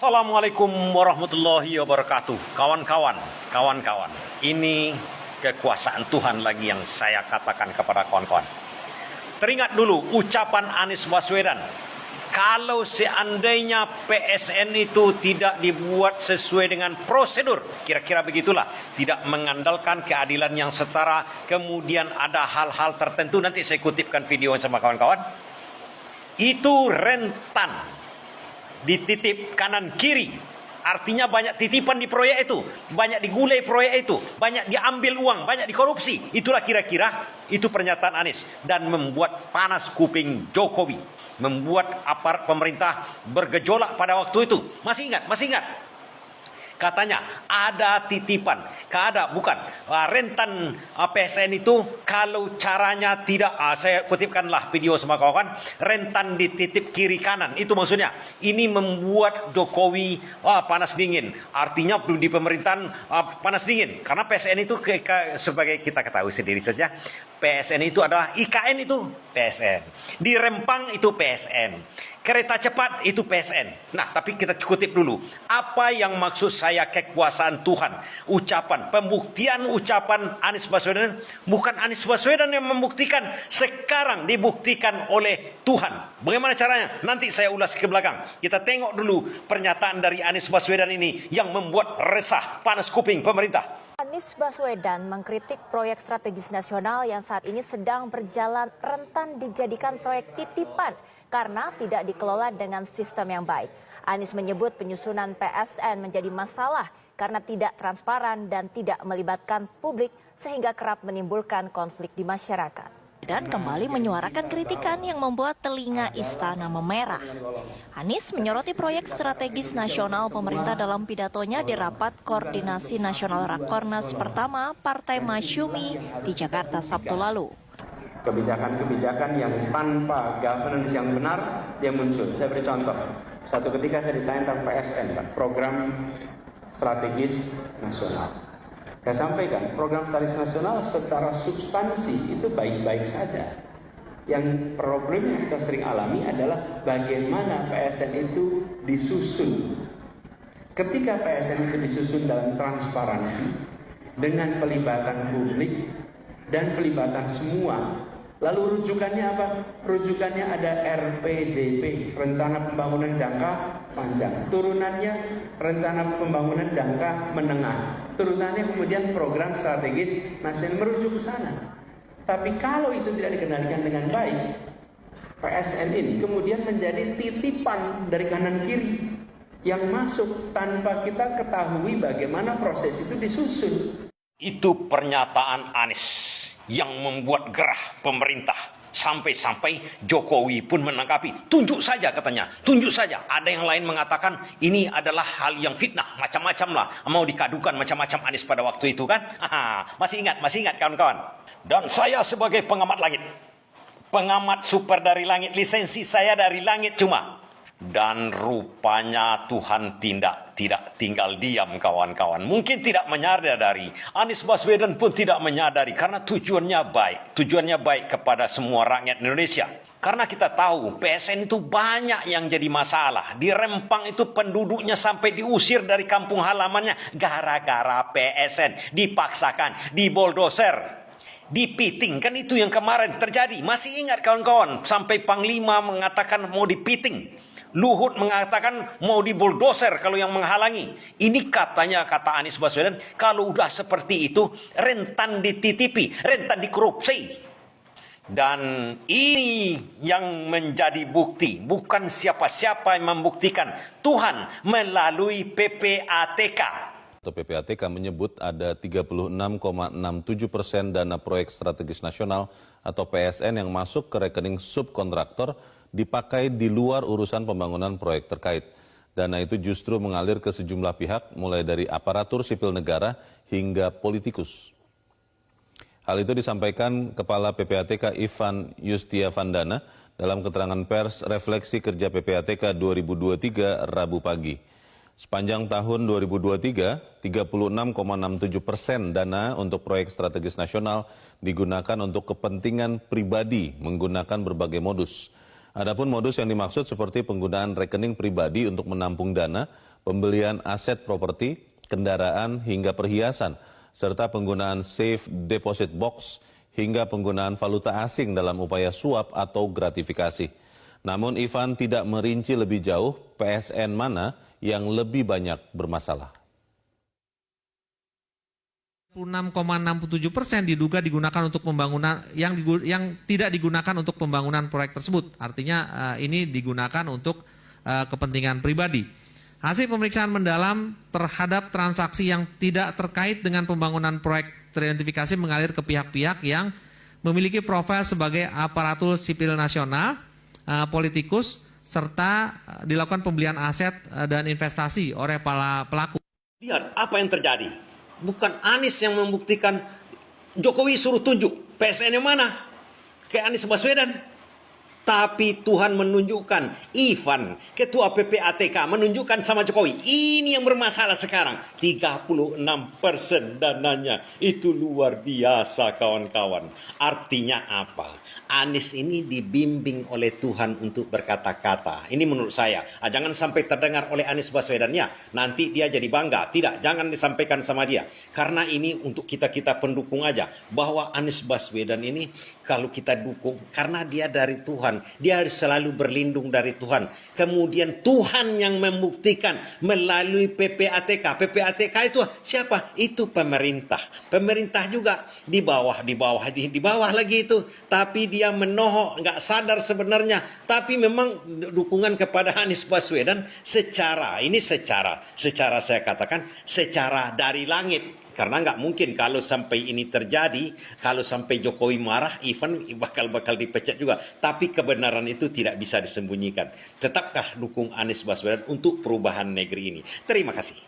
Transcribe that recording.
Assalamualaikum warahmatullahi wabarakatuh. Kawan-kawan. Ini kekuasaan Tuhan lagi yang saya katakan kepada kawan-kawan. Teringat dulu ucapan Anies Baswedan. Kalau seandainya PSN itu tidak dibuat sesuai dengan prosedur, kira-kira begitulah, tidak mengandalkan keadilan yang setara, kemudian ada hal-hal tertentu, nanti saya kutipkan video sama kawan-kawan, itu rentan dititip kanan kiri. Artinya banyak titipan di proyek itu, banyak digulai proyek itu, banyak diambil uang, banyak dikorupsi. Itulah kira-kira itu pernyataan Anies, dan membuat panas kuping Jokowi, membuat aparat pemerintah bergejolak pada waktu itu. Masih ingat? Katanya ada titipan, rentan PSN itu kalau caranya tidak, saya kutipkanlah video sama kawan, rentan dititip kiri kanan. Itu maksudnya, ini membuat Jokowi panas dingin. Artinya di pemerintahan panas dingin, karena PSN itu sebagai kita ketahui sendiri saja, PSN itu adalah IKN itu PSN, di Rempang itu PSN, kereta cepat itu PSN. Nah, tapi kita kutip dulu. Apa yang maksud saya kekuasaan Tuhan? Pembuktian ucapan Anies Baswedan. Bukan Anies Baswedan yang membuktikan. Sekarang dibuktikan oleh Tuhan. Bagaimana caranya? Nanti saya ulas ke belakang. Kita tengok dulu pernyataan dari Anies Baswedan ini yang membuat resah, panas kuping pemerintah. Anies Baswedan mengkritik proyek strategis nasional yang saat ini sedang berjalan rentan dijadikan proyek titipan karena tidak dikelola dengan sistem yang baik. Anies menyebut penyusunan PSN menjadi masalah karena tidak transparan dan tidak melibatkan publik sehingga kerap menimbulkan konflik di masyarakat. Dan kembali menyuarakan kritikan yang membuat telinga istana memerah. Anies menyoroti proyek strategis nasional pemerintah dalam pidatonya di rapat koordinasi nasional Rakornas pertama Partai Masyumi di Jakarta Sabtu lalu. Kebijakan-kebijakan yang tanpa governance yang benar dia muncul. Saya beri contoh. Suatu ketika saya ditanya tentang PSN, Pak, program strategis nasional. Saya sampaikan, program strategis nasional secara substansi itu baik-baik saja. Yang problem yang kita sering alami adalah bagaimana PSN itu disusun. Ketika PSN itu disusun dalam transparansi, dengan pelibatan publik dan pelibatan semua, lalu rujukannya apa? Rujukannya ada RPJP, Rencana Pembangunan Jangka Panjang. Turunannya Rencana Pembangunan Jangka Menengah. Turunannya kemudian program strategis nasional, merujuk ke sana. Tapi kalau itu tidak dikendalikan dengan baik, PSN ini kemudian menjadi titipan dari kanan kiri yang masuk tanpa kita ketahui bagaimana proses itu disusun. Itu pernyataan Anies yang membuat gerah pemerintah. Sampai-sampai Jokowi pun menanggapi. Tunjuk saja katanya, tunjuk saja. Ada yang lain mengatakan ini adalah hal yang fitnah, macam-macam lah. Mau dikadukan macam-macam Anies pada waktu itu kan. Masih ingat kawan-kawan. Dan saya sebagai pengamat langit, pengamat super dari langit, lisensi saya dari langit cuma. Dan rupanya Tuhan tidak tinggal diam kawan-kawan. Mungkin tidak menyadari. Anies Baswedan pun tidak menyadari karena tujuannya baik kepada semua rakyat Indonesia. Karena kita tahu PSN itu banyak yang jadi masalah. Di Rempang itu penduduknya sampai diusir dari kampung halamannya gara-gara PSN. Dipaksakan, diboldoser, dipiting. Kan itu yang kemarin terjadi. Masih ingat kawan-kawan, sampai Panglima mengatakan mau dipiting. Luhut mengatakan mau dibuldoser kalau yang menghalangi. Ini kata Anies Baswedan, kalau udah seperti itu rentan dititipi, rentan dikorupsi. Dan ini yang menjadi bukti, bukan siapa-siapa yang membuktikan, Tuhan melalui PPATK. PPATK menyebut ada 36,67% dana proyek strategis nasional atau PSN yang masuk ke rekening subkontraktor dipakai di luar urusan pembangunan proyek terkait. Dana itu justru mengalir ke sejumlah pihak, mulai dari aparatur sipil negara hingga politikus. Hal itu disampaikan Kepala PPATK Ivan Yustiavandana dalam keterangan pers refleksi kerja PPATK 2023 Rabu pagi. Sepanjang tahun 2023, 36,67% dana untuk proyek strategis nasional digunakan untuk kepentingan pribadi menggunakan berbagai modus. Adapun modus yang dimaksud seperti penggunaan rekening pribadi untuk menampung dana pembelian aset properti, kendaraan hingga perhiasan, serta penggunaan safe deposit box hingga penggunaan valuta asing dalam upaya suap atau gratifikasi. Namun Ivan tidak merinci lebih jauh PSN mana yang lebih banyak bermasalah. 6,67% diduga digunakan untuk pembangunan yang tidak digunakan untuk pembangunan proyek tersebut. Artinya ini digunakan untuk kepentingan pribadi. Hasil pemeriksaan mendalam terhadap transaksi yang tidak terkait dengan pembangunan proyek teridentifikasi mengalir ke pihak-pihak yang memiliki profil sebagai aparatur sipil nasional, politikus, serta dilakukan pembelian aset dan investasi oleh para pelaku. Lihat apa yang terjadi. Bukan Anies yang membuktikan, Jokowi suruh tunjuk PSN yang mana ke Anies Baswedan. Tapi Tuhan menunjukkan, Ivan, ketua PPATK menunjukkan sama Jokowi. Ini yang bermasalah sekarang. 36% dananya. Itu luar biasa kawan-kawan. Artinya apa? Anies ini dibimbing oleh Tuhan untuk berkata-kata. Ini menurut saya. Jangan sampai terdengar oleh Anies Baswedan. Ya, nanti dia jadi bangga. Tidak, jangan disampaikan sama dia. Karena ini untuk kita-kita pendukung aja. Bahwa Anies Baswedan ini kalau kita dukung, karena dia dari Tuhan. Dia harus selalu berlindung dari Tuhan. Kemudian Tuhan yang membuktikan melalui PPATK. PPATK itu siapa? Itu pemerintah. Pemerintah juga di bawah lagi itu. Tapi dia menohok, nggak sadar sebenarnya. Tapi memang dukungan kepada Anies Baswedan secara saya katakan secara dari langit. Karena nggak mungkin kalau sampai ini terjadi, kalau sampai Jokowi marah, Ivan bakal dipecat juga. Tapi kebenaran itu tidak bisa disembunyikan. Tetapkah dukung Anies Baswedan untuk perubahan negeri ini. Terima kasih.